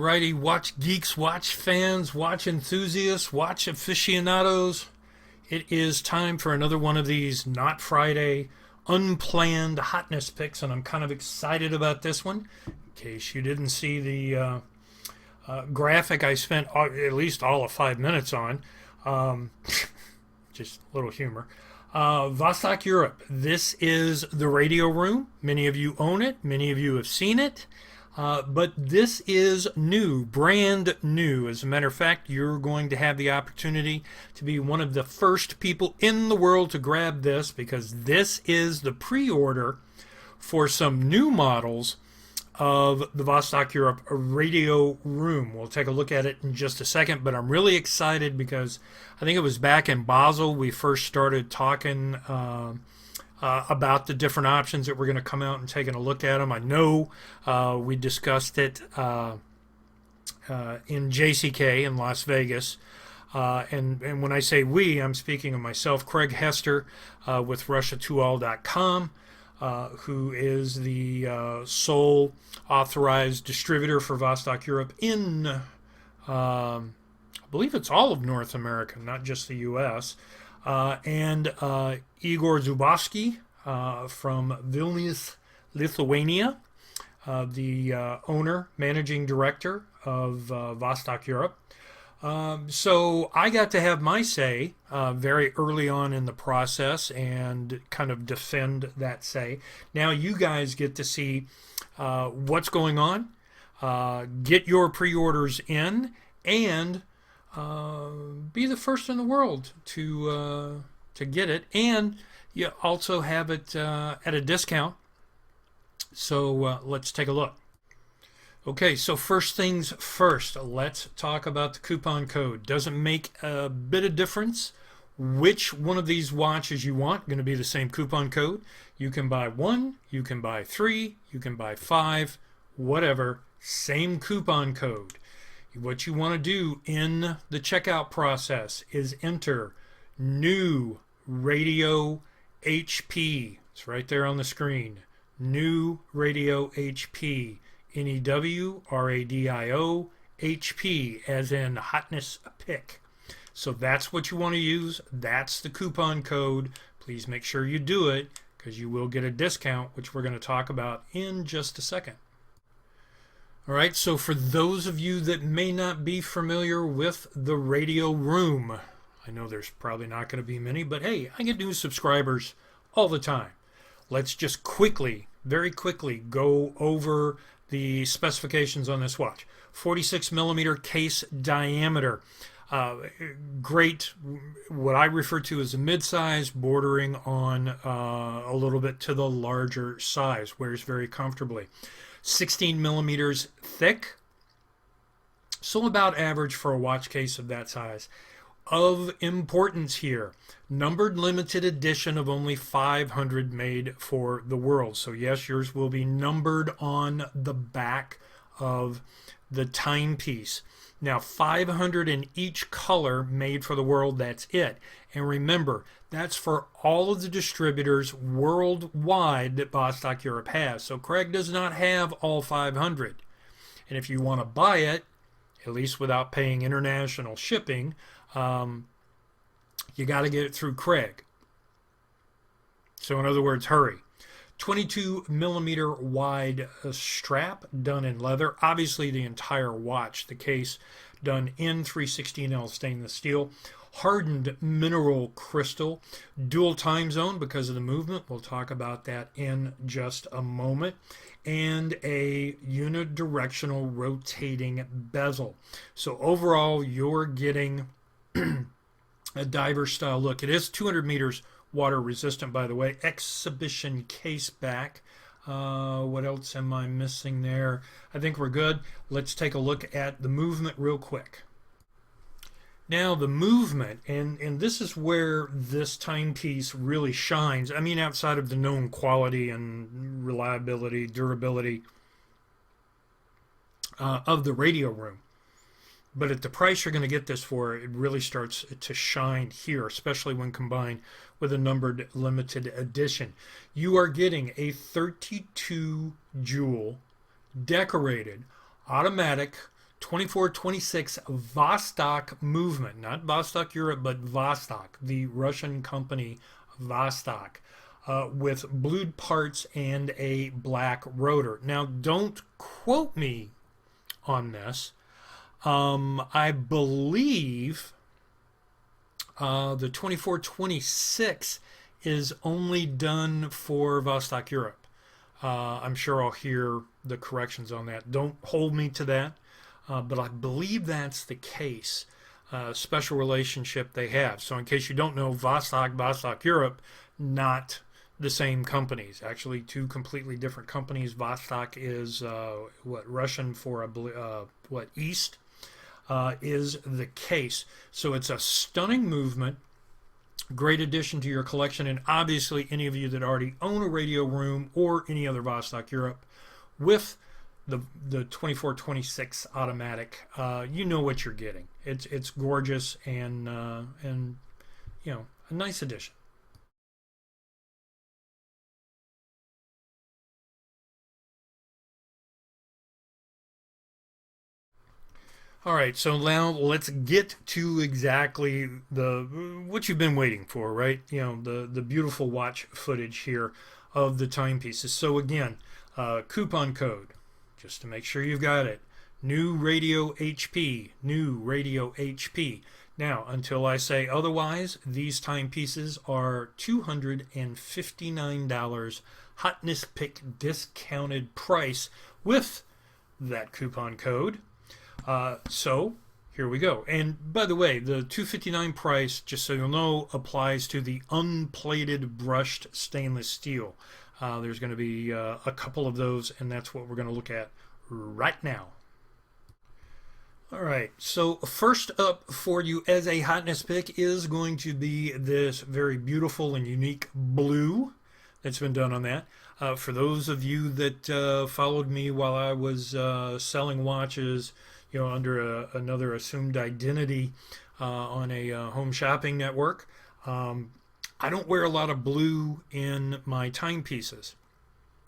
Alrighty, watch geeks, watch fans, watch enthusiasts, watch aficionados. It is time for another one of these Not Friday, unplanned hotness picks, and I'm kind of excited about this one. In case you didn't see the graphic I spent at least all of 5 minutes on. Just a little humor. Vostok-Europe. This is the radio room. Many of you own it. Many of you have seen it. But this is new, brand new. As a matter of fact, you're going to have the opportunity to be one of the first people in the world to grab this, because this is the pre-order for some new models of the Vostok-Europe radio room. We'll take a look at it in just a second, but I'm really excited because I think it was back in Basel we first started talking about the different options that we're going to come out and taking a look at them. I know we discussed it in JCK in Las Vegas. And when I say we, I'm speaking of myself, Craig Hester with Russia2all.com, who is the sole authorized distributor for Vostok-Europe in, I believe it's all of North America, not just the U.S., and Igor Zubovsky from Vilnius, Lithuania, the owner, managing director of Vostok-Europe. So I got to have my say very early on in the process and kind of defend that say. Now you guys get to see what's going on, get your pre-orders in, and be the first in the world to get it, and you also have it at a discount. So let's take a look. Okay, so first things first, let's talk about the coupon code. Doesn't make a bit of difference which one of these watches you want. Going to be the same coupon code. You can buy one, you can buy three, you can buy five, whatever, same coupon code. What you want to do in the checkout process is enter new radio HP. It's right there on the screen. New radio HP. NEWRADIO HP, as in hotness pick. So that's what you want to use. That's the coupon code. Please make sure you do it, because you will get a discount, which we're going to talk about in just a second. All right, so for those of you that may not be familiar with the radio room, I know there's probably not going to be many, but hey, I get new subscribers all the time. Let's just quickly, very quickly, go over the specifications on this watch. 46 millimeter case diameter. Great, what I refer to as a mid-size, bordering on a little bit to the larger size. Wears very comfortably. 16 millimeters thick, so about average for a watch case of that size. Of importance here, numbered limited edition of only 500 made for the world. So yes, yours will be numbered on the back of the timepiece. Now 500 in each color made for the world, that's it. And remember, that's for all of the distributors worldwide that Vostok-Europe has. So Craig does not have all 500. And if you want to buy it, at least without paying international shipping, you got to get it through Craig. So in other words, hurry. 22 millimeter wide strap done in leather. Obviously the entire watch, the case done in 316L stainless steel. Hardened mineral crystal. Dual time zone because of the movement. We'll talk about that in just a moment. And a unidirectional rotating bezel. So overall you're getting a diver style look. It is 200 meters water resistant, by the way. Exhibition case back. What else am I missing there? I think we're good. Let's take a look at the movement real quick. Now the movement, and this is where this timepiece really shines. I mean, outside of the known quality and reliability, durability of the radio room. But at the price you're going to get this for, it really starts to shine here, especially when combined with a numbered limited edition. You are getting a 32 jewel decorated automatic 2426 Vostok movement, not Vostok-Europe, but Vostok, the Russian company Vostok, with blued parts and a black rotor. Now, don't quote me on this. I believe the 2426 is only done for Vostok-Europe. I'm sure I'll hear the corrections on that. Don't hold me to that, but I believe that's the case. Special relationship they have. So in case you don't know, Vostok-Europe, not the same companies. Actually, two completely different companies. Vostok is Russian for east is the case. So it's a stunning movement. Great addition to your collection, and obviously any of you that already own a radio room or any other Vostok-Europe with the 2426 automatic, you know what you're getting. It's gorgeous and you know, a nice addition. All right, so now let's get to exactly what you've been waiting for, right? You know, the beautiful watch footage here of the timepieces. So again, coupon code, just to make sure you've got it. New radio HP, new radio HP. Now, until I say otherwise, these timepieces are $259 Hotness Pick discounted price with that coupon code. So here we go. And by the way, the $259 price, just so you'll know, applies to the unplated brushed stainless steel. There's going to be a couple of those, and that's what we're going to look at right now. All right, so first up for you as a hotness pick is going to be this very beautiful and unique blue that's been done on that. For those of you that followed me while I was selling watches, you know, under another assumed identity on a home shopping network, I don't wear a lot of blue in my timepieces.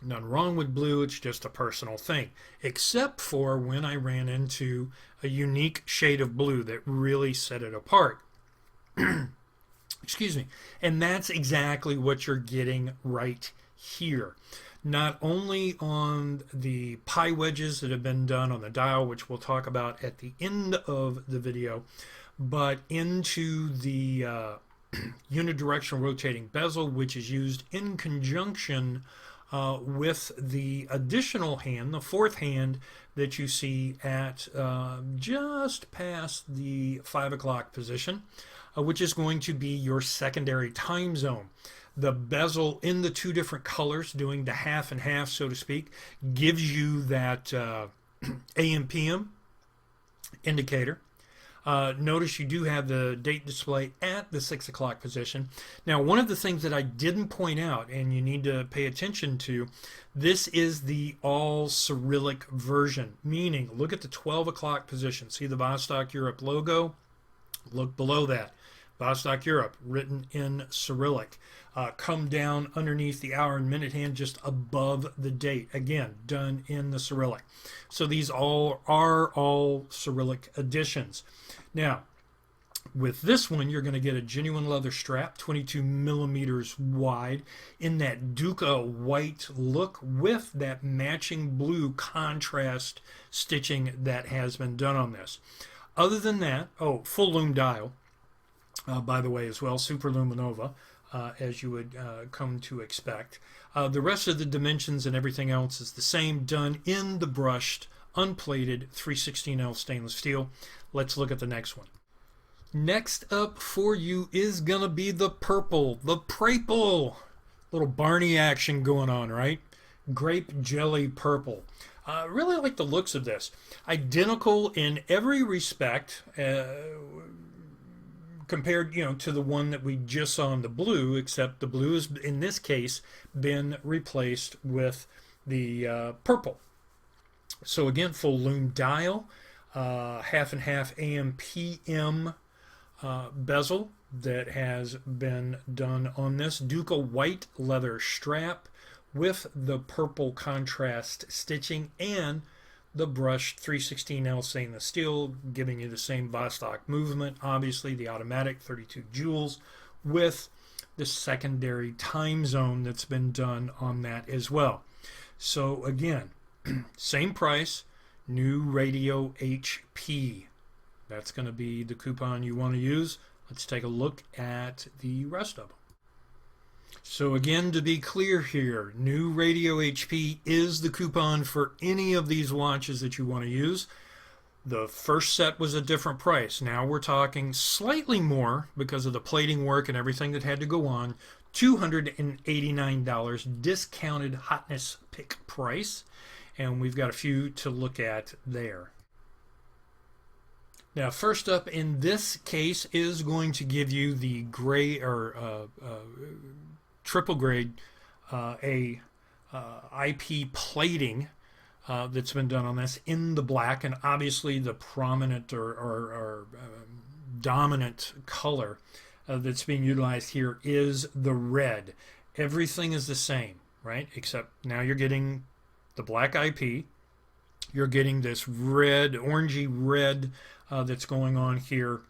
Nothing wrong with blue, it's just a personal thing, except for when I ran into a unique shade of blue that really set it apart. Excuse me. And that's exactly what you're getting right here. Not only on the pie wedges that have been done on the dial, which we'll talk about at the end of the video, but into the unidirectional rotating bezel, which is used in conjunction with the additional hand, the fourth hand that you see at just past the 5 o'clock position, which is going to be your secondary time zone. The bezel in the two different colors, doing the half and half, so to speak, gives you that AM PM indicator. Notice you do have the date display at the 6 o'clock position. Now, one of the things that I didn't point out, and you need to pay attention to, this is the all Cyrillic version, meaning look at the 12 o'clock position. See the Vostok-Europe logo? Look below that. Vostok-Europe, written in Cyrillic. Come down underneath the hour and minute hand just above the date. Again, done in the Cyrillic. So these all are all Cyrillic editions. Now, with this one, you're going to get a genuine leather strap, 22 millimeters wide, in that Duca white look with that matching blue contrast stitching that has been done on this. Other than that, oh, full lume dial, by the way, as well, Super Luminova, as you would come to expect. The rest of the dimensions and everything else is the same, done in the brushed, unplated 316L stainless steel. Let's look at the next one. Next up for you is going to be the purple, the Praple. Little Barney action going on, right? Grape jelly purple. Really like the looks of this. Identical in every respect, compared, you know, to the one that we just saw in the blue, except the blue has, in this case, been replaced with the purple. So again, full lume dial, half and half AM PM bezel that has been done on this. Duca white leather strap with the purple contrast stitching and the brushed 316L stainless steel, giving you the same Vostok movement, obviously the automatic 32 joules, with the secondary time zone that's been done on that as well. So again, same price, new radio HP. That's going to be the coupon you want to use. Let's take a look at the rest of them. So again, to be clear here, new radio HP is the coupon for any of these watches that you want to use. The first set was a different price. Now we're talking slightly more because of the plating work and everything that had to go on. $289 discounted Hotness pick price. And we've got a few to look at there. Now, first up in this case is going to give you the gray or triple grade IP plating that's been done on this in the black, and obviously the prominent or dominant color that's being utilized here is the red. Everything is the same, right? Except now you're getting the black IP. You're getting this red, orangey red that's going on here.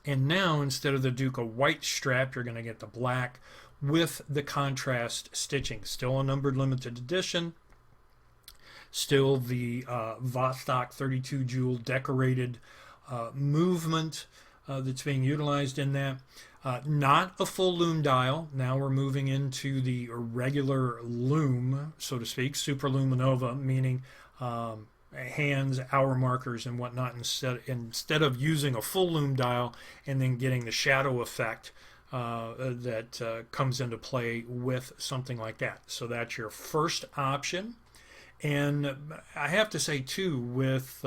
And now, instead of the Duca white strap, you're going to get the black with the contrast stitching. Still a numbered limited edition. Still the Vostok 32 joule decorated movement that's being utilized in that. Not a full lume dial. Now we're moving into the regular lume, so to speak, super Luminova, meaning hands, hour markers, and whatnot, instead of using a full lume dial and then getting the shadow effect that comes into play with something like that. So that's your first option. And I have to say too, with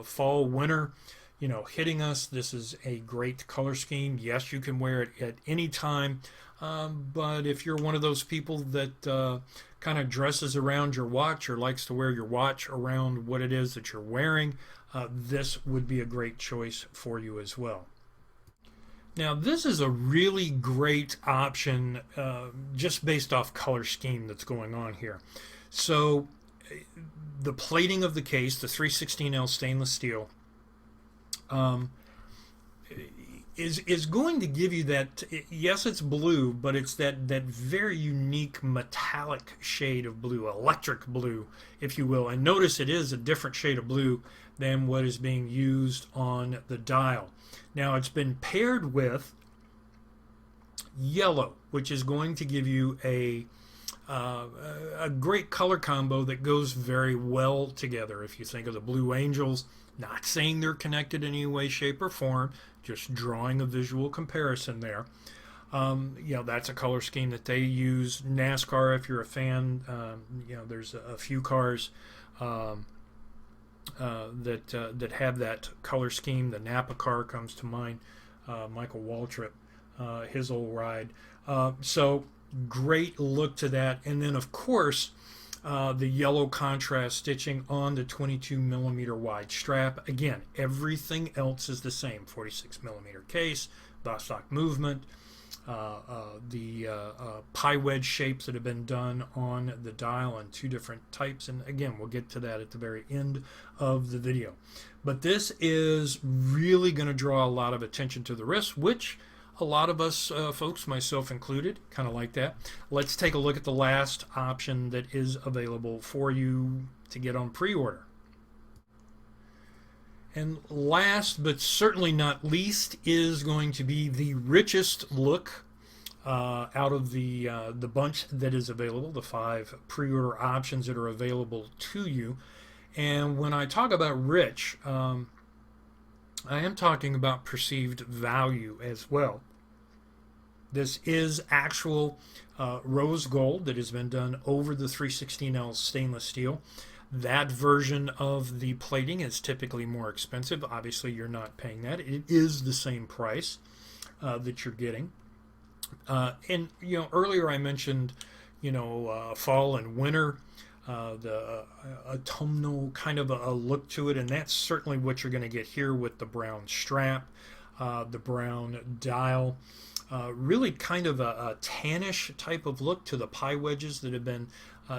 fall, winter, you know, hitting us, this is a great color scheme. Yes, you can wear it at any time, but if you're one of those people that kind of dresses around your watch or likes to wear your watch around what it is that you're wearing, this would be a great choice for you as well. Now, this is a really great option just based off color scheme that's going on here. So the plating of the case, the 316L stainless steel, is going to give you that, yes, it's blue, but it's that very unique metallic shade of blue, electric blue, if you will. And notice it is a different shade of blue than what is being used on the dial. Now, it's been paired with yellow, which is going to give you a great color combo that goes very well together. If you think of the Blue Angels, not saying they're connected in any way, shape, or form, just drawing a visual comparison there. You know, that's a color scheme that they use. NASCAR, if you're a fan, you know, there's a few cars that have that color scheme. The Napa car comes to mind. Michael Waltrip, his old ride. So great look to that. And then, of course, the yellow contrast stitching on the 22 millimeter wide strap. Again, everything else is the same. 46 millimeter case, Vostok movement, the pie wedge shapes that have been done on the dial in two different types. And again, we'll get to that at the very end of the video. But this is really going to draw a lot of attention to the wrist, which a lot of us folks, myself included, kind of like that. Let's take a look at the last option that is available for you to get on pre-order. And last but certainly not least is going to be the richest look out of the bunch that is available, the 5 pre-order options that are available to you. And when I talk about rich, I am talking about perceived value as well. This is actual rose gold that has been done over the 316L stainless steel. That version of the plating is typically more expensive. Obviously, you're not paying that. It is the same price that you're getting. And, you know, earlier I mentioned, you know, fall and winter, the autumnal kind of a look to it, and that's certainly what you're going to get here with the brown strap, the brown dial. Really kind of a tannish type of look to the pie wedges that have been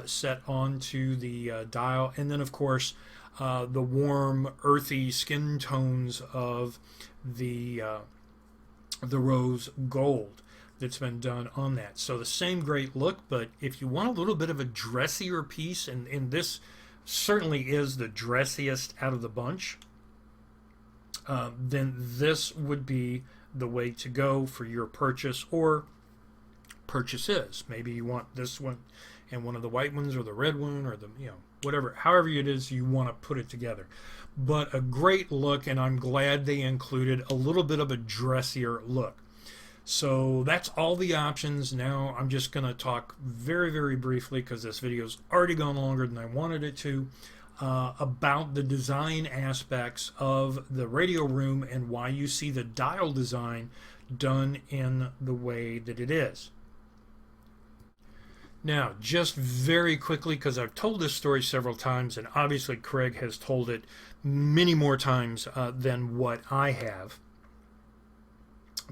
set onto the dial. And then, of course, the warm, earthy skin tones of the rose gold that's been done on that. So the same great look, but if you want a little bit of a dressier piece, and this certainly is the dressiest out of the bunch, then this would be the way to go for your purchase or purchases. Maybe you want this one and one of the white ones or the red one or the, whatever, however it is you want to put it together. But a great look, and I'm glad they included a little bit of a dressier look. So that's all the options. Now I'm just going to talk very, very briefly, because this video's already gone longer than I wanted it to, about the design aspects of the radio room and why you see the dial design done in the way that it is. Now, just very quickly, because I've told this story several times, and obviously Craig has told it many more times than what I have.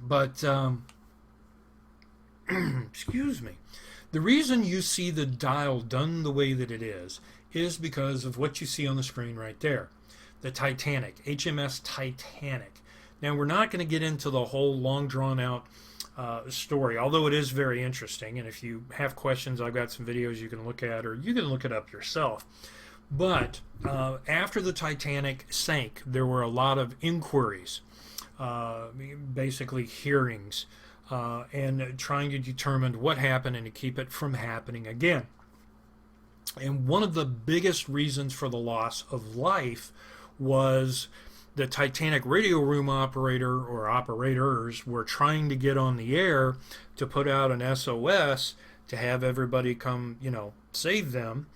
But, excuse me, the reason you see the dial done the way that it is because of what you see on the screen right there. The Titanic, HMS Titanic. Now, we're not going to get into the whole long drawn out story, although it is very interesting, and if you have questions, I've got some videos you can look at, or you can look it up yourself. But after the Titanic sank, there were a lot of inquiries, basically hearings, and trying to determine what happened and to keep it from happening again. And one of the biggest reasons for the loss of life was the Titanic radio room operator or operators were trying to get on the air to put out an SOS to have everybody come, save them.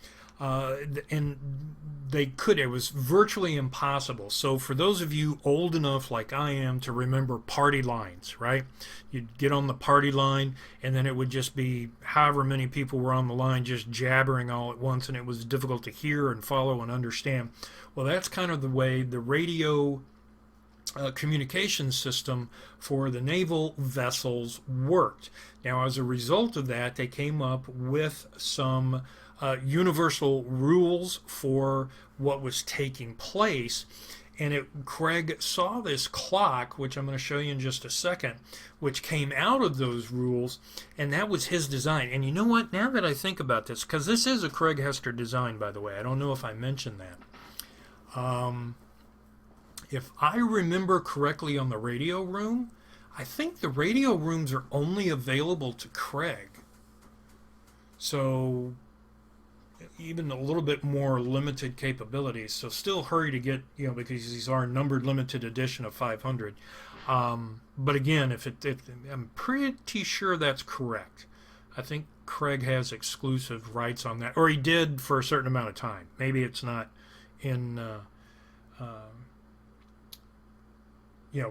And they could. It was virtually impossible. So for those of you old enough like I am to remember party lines, right? You'd get on the party line, and then it would just be however many people were on the line just jabbering all at once, and it was difficult to hear and follow and understand. Well, that's kind of the way the radio communication system for the naval vessels worked. Now, as a result of that, they came up with some universal rules for what was taking place. And Craig saw this clock, which I'm going to show you in just a second, which came out of those rules, and that was his design. And you know what? Now that I think about this, because this is a Craig Hester design, by the way. I don't know if I mentioned that. If I remember correctly on the radio room, I think the radio rooms are only available to Craig. So even a little bit more limited capabilities. So still hurry to get, because these are numbered limited edition of 500. But again, if I'm pretty sure that's correct. I think Craig has exclusive rights on that, or he did for a certain amount of time. Maybe it's not in,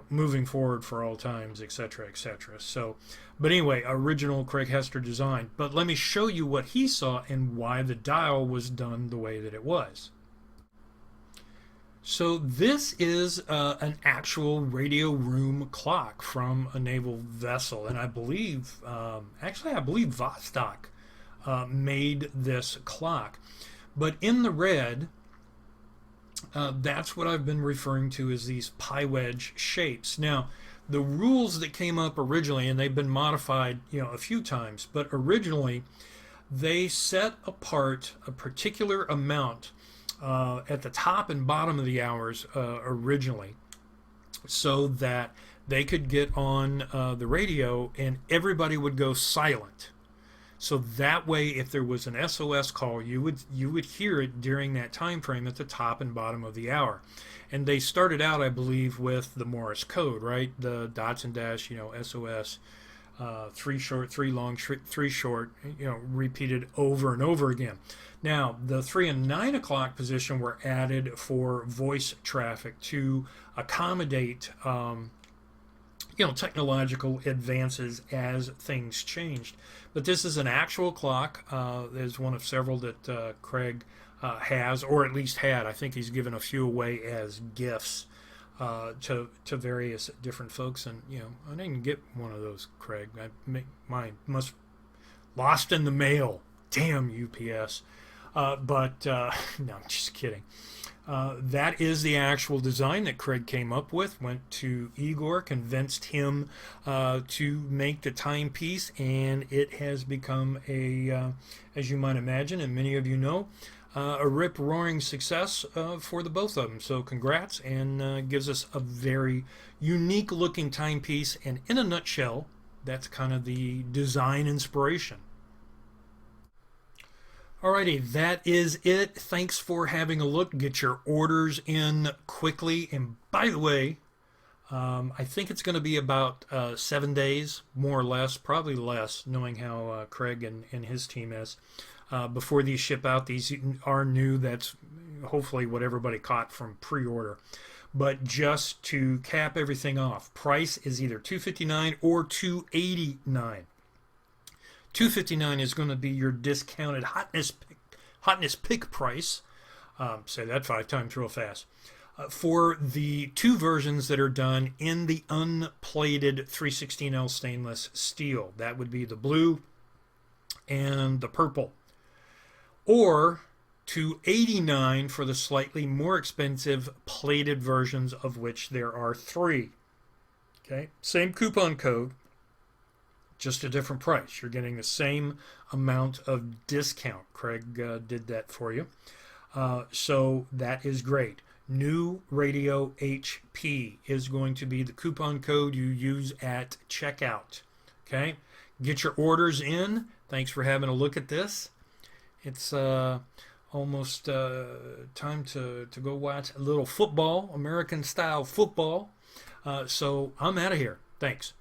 moving forward for all times, etc., etc. So, but anyway, original Craig Hester design. But let me show you what he saw and why the dial was done the way that it was. So this is an actual radio room clock from a naval vessel, and I believe, I believe Vostok made this clock. But in the red, that's what I've been referring to as these pie wedge shapes. Now, the rules that came up originally, and they've been modified, a few times, but originally they set apart a particular amount at the top and bottom of the hours originally, so that they could get on the radio and everybody would go silent. So that way, if there was an SOS call, you would hear it during that time frame at the top and bottom of the hour. And they started out, I believe, with the Morse code, right? The dots and dash, SOS, 3 short, 3 long, 3 short, repeated over and over again. Now, the 3 and 9 o'clock position were added for voice traffic to accommodate technological advances as things changed. But this is an actual clock. There's one of several that Craig has, or at least had. I think he's given a few away as gifts to various different folks. And, I didn't get one of those, Craig. Mine must lost in the mail. Damn UPS. No, I'm just kidding. That is the actual design that Craig came up with. Went to Igor, convinced him to make the timepiece, and it has become as you might imagine, and many of you know, a rip-roaring success for the both of them. So congrats, and gives us a very unique-looking timepiece. And in a nutshell, that's kind of the design inspiration. Alrighty, that is it. Thanks for having a look. Get your orders in quickly. And by the way, I think it's going to be about 7 days, more or less, probably less, knowing how Craig and his team is, before these ship out. These are new. That's hopefully what everybody caught from pre-order. But just to cap everything off, price is either $259 or $289. $259 is going to be your discounted hotness pick price. Say that 5 times real fast. For the 2 versions that are done in the unplated 316L stainless steel, that would be the blue and the purple, or $289 for the slightly more expensive plated versions, of which there are 3. Okay, same coupon code, just a different price. You're getting the same amount of discount. Craig did that for you. So that is great. New Radio HP is going to be the coupon code you use at checkout. Okay? Get your orders in. Thanks for having a look at this. It's almost time to go watch a little football, American-style football. So I'm out of here. Thanks.